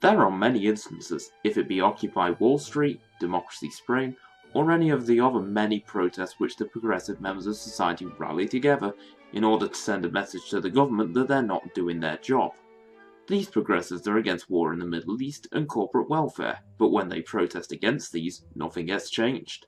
There are many instances, if it be Occupy Wall Street, Democracy Spring, or any of the other many protests which the progressive members of society rally together in order to send a message to the government that they're not doing their job. These progressives are against war in the Middle East and corporate welfare, but when they protest against these, nothing gets changed.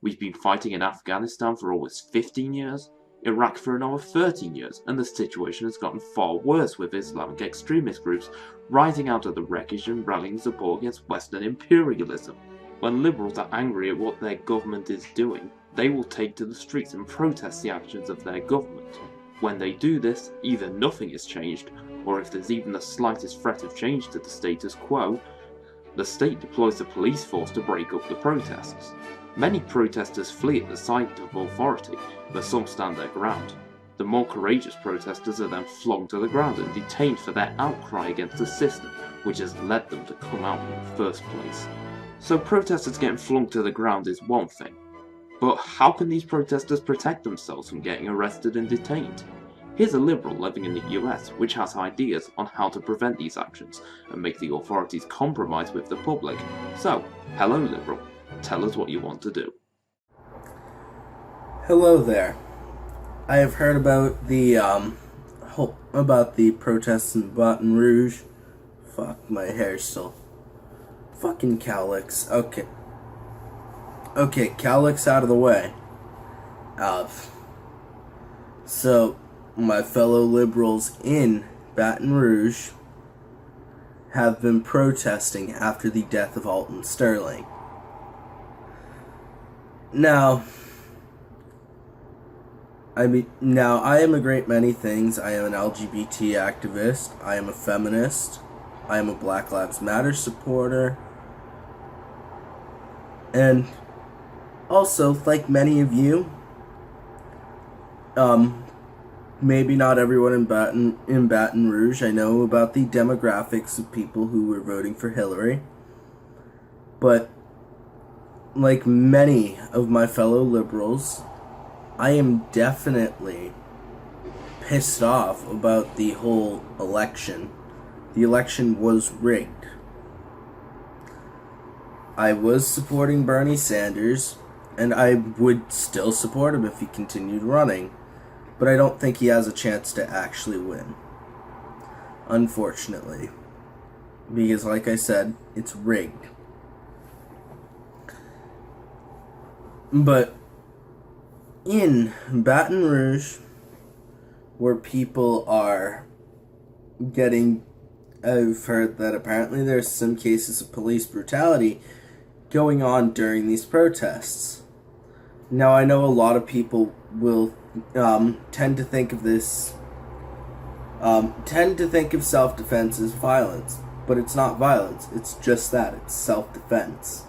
We've been fighting in Afghanistan for almost 15 years, Iraq for another 13 years, and the situation has gotten far worse with Islamic extremist groups rising out of the wreckage and rallying support against Western imperialism. When liberals are angry at what their government is doing, they will take to the streets and protest the actions of their government. When they do this, either nothing is changed, or if there's even the slightest threat of change to the status quo, the state deploys the police force to break up the protests. Many protesters flee at the sight of authority, but some stand their ground. The more courageous protesters are then flung to the ground and detained for their outcry against the system, which has led them to come out in the first place. So protesters getting flung to the ground is one thing, but how can these protesters protect themselves from getting arrested and detained? Here's a liberal living in the US which has ideas on how to prevent these actions and make the authorities compromise with the public. So, hello liberal, tell us what you want to do. Hello there. I have heard about the protests in Baton Rouge. Fuck, my hair's still fucking cowlicks. Okay, cowlicks out of the way. So my fellow liberals in Baton Rouge have been protesting after the death of Alton Sterling. Now, I am a great many things. I am an LGBT activist. I am a feminist. I am a Black Lives Matter supporter. And also, like many of you, maybe not everyone in Baton Rouge, I know about the demographics of people who were voting for Hillary. But like many of my fellow liberals, I am definitely pissed off about the whole election. The election was rigged. I was supporting Bernie Sanders, and I would still support him if he continued running, but I don't think he has a chance to actually win. Unfortunately. Because, like I said, it's rigged. But in Baton Rouge, where people are getting, I've heard that apparently there's some cases of police brutality going on during these protests. Now, I know a lot of people will tend to think of self-defense as violence, but it's not violence, it's just that, it's self-defense.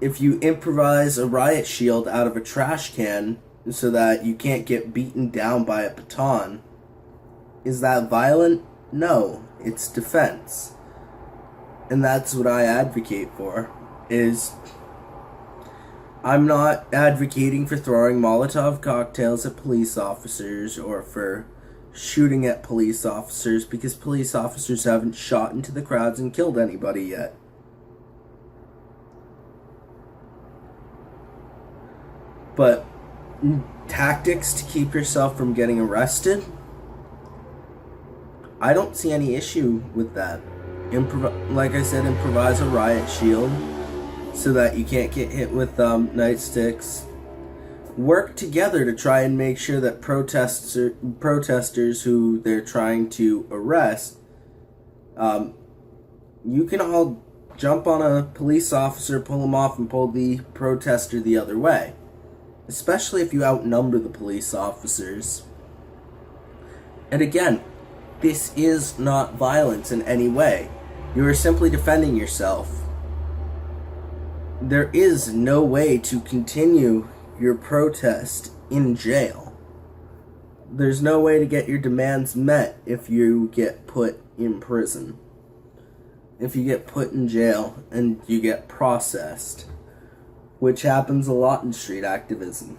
If you improvise a riot shield out of a trash can so that you can't get beaten down by a baton, is that violent? No, it's defense. And that's what I advocate for, I'm not advocating for throwing Molotov cocktails at police officers or for shooting at police officers, because police officers haven't shot into the crowds and killed anybody yet. But tactics to keep yourself from getting arrested, I don't see any issue with that. Like I said, improvise a riot shield so that you can't get hit with nightsticks. Work together to try and make sure that protesters who they're trying to arrest, you can all jump on a police officer, pull him off, and pull the protester the other way. Especially if you outnumber the police officers. And again, this is not violence in any way. You are simply defending yourself. There is no way to continue your protest in jail. There's no way to get your demands met if you get put in prison. If you get put in jail and you get processed, which happens a lot in street activism.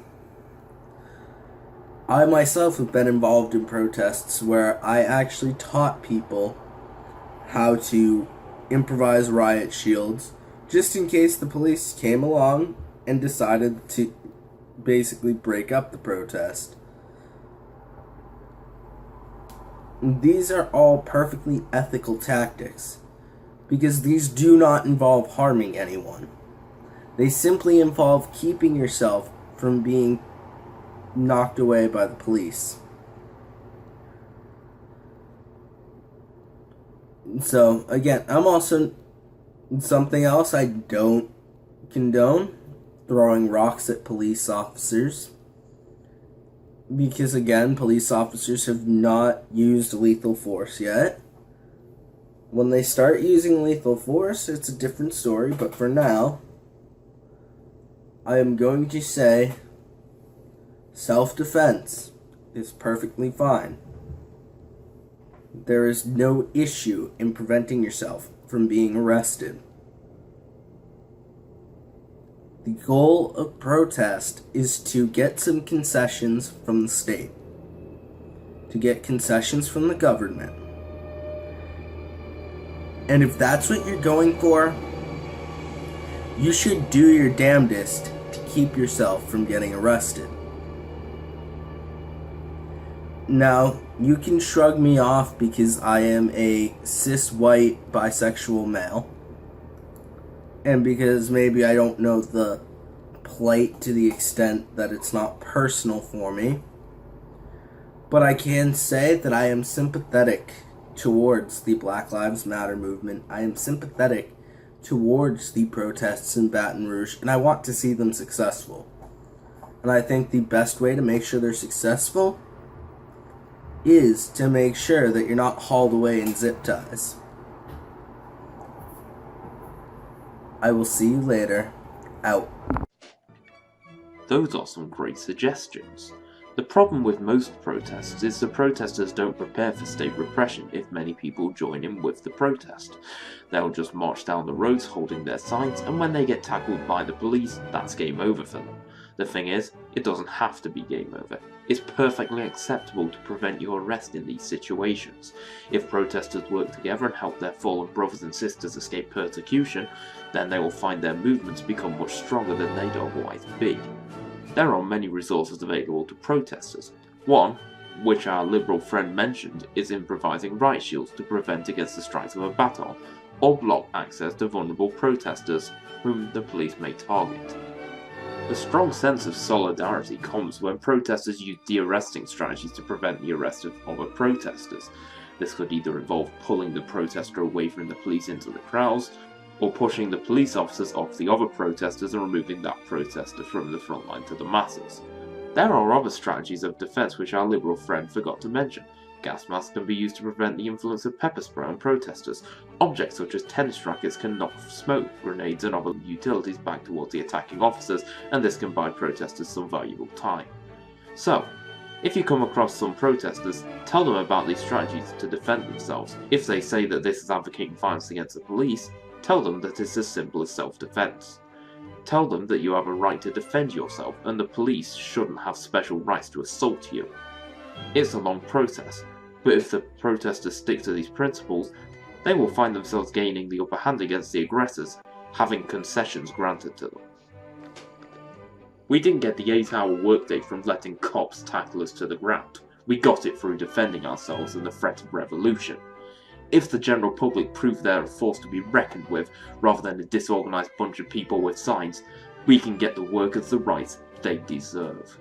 I myself have been involved in protests where I actually taught people how to improvise riot shields, just in case the police came along and decided to basically break up the protest. These are all perfectly ethical tactics, because these do not involve harming anyone. They simply involve keeping yourself from being knocked away by the police. So, again, I'm also, something else I don't condone, throwing rocks at police officers. Because, again, police officers have not used lethal force yet. When they start using lethal force, it's a different story, but for now, I am going to say self-defense is perfectly fine. There is no issue in preventing yourself from being arrested. The goal of protest is to get some concessions from the state, to get concessions from the government. And if that's what you're going for, you should do your damnedest to keep yourself from getting arrested. Now, you can shrug me off because I am a cis white bisexual male, and because maybe I don't know the plight to the extent that it's not personal for me, but I can say that I am sympathetic towards the Black Lives Matter movement. I am sympathetic towards the protests in Baton Rouge, and I want to see them successful. And I think the best way to make sure they're successful is to make sure that you're not hauled away in zip ties. I will see you later. Out. Those are some great suggestions. The problem with most protests is the protesters don't prepare for state repression if many people join in with the protest. They'll just march down the roads holding their signs, and when they get tackled by the police, that's game over for them. The thing is, it doesn't have to be game over. It's perfectly acceptable to prevent your arrest in these situations. If protesters work together and help their fallen brothers and sisters escape persecution, then they will find their movements become much stronger than they'd otherwise be. There are many resources available to protesters. One, which our Liberal friend mentioned, is improvising riot shields to prevent against the strikes of a baton, or block access to vulnerable protesters whom the police may target. A strong sense of solidarity comes when protesters use de-arresting strategies to prevent the arrest of other protesters. This could either involve pulling the protester away from the police into the crowds, or pushing the police officers off the other protesters and removing that protester from the front line to the masses. There are other strategies of defense which our Liberal friend forgot to mention. Gas masks can be used to prevent the influence of pepper spray on protesters. Objects such as tennis rackets can knock smoke grenades and other utilities back towards the attacking officers, and this can buy protesters some valuable time. So, if you come across some protesters, tell them about these strategies to defend themselves. If they say that this is advocating violence against the police, tell them that it's as simple as self-defense. Tell them that you have a right to defend yourself, and the police shouldn't have special rights to assault you. It's a long process, but if the protesters stick to these principles, they will find themselves gaining the upper hand against the aggressors, having concessions granted to them. We didn't get the 8-hour workday from letting cops tackle us to the ground. We got it through defending ourselves and the threat of revolution. If the general public prove they're a force to be reckoned with, rather than a disorganized bunch of people with signs, we can get the workers the rights they deserve.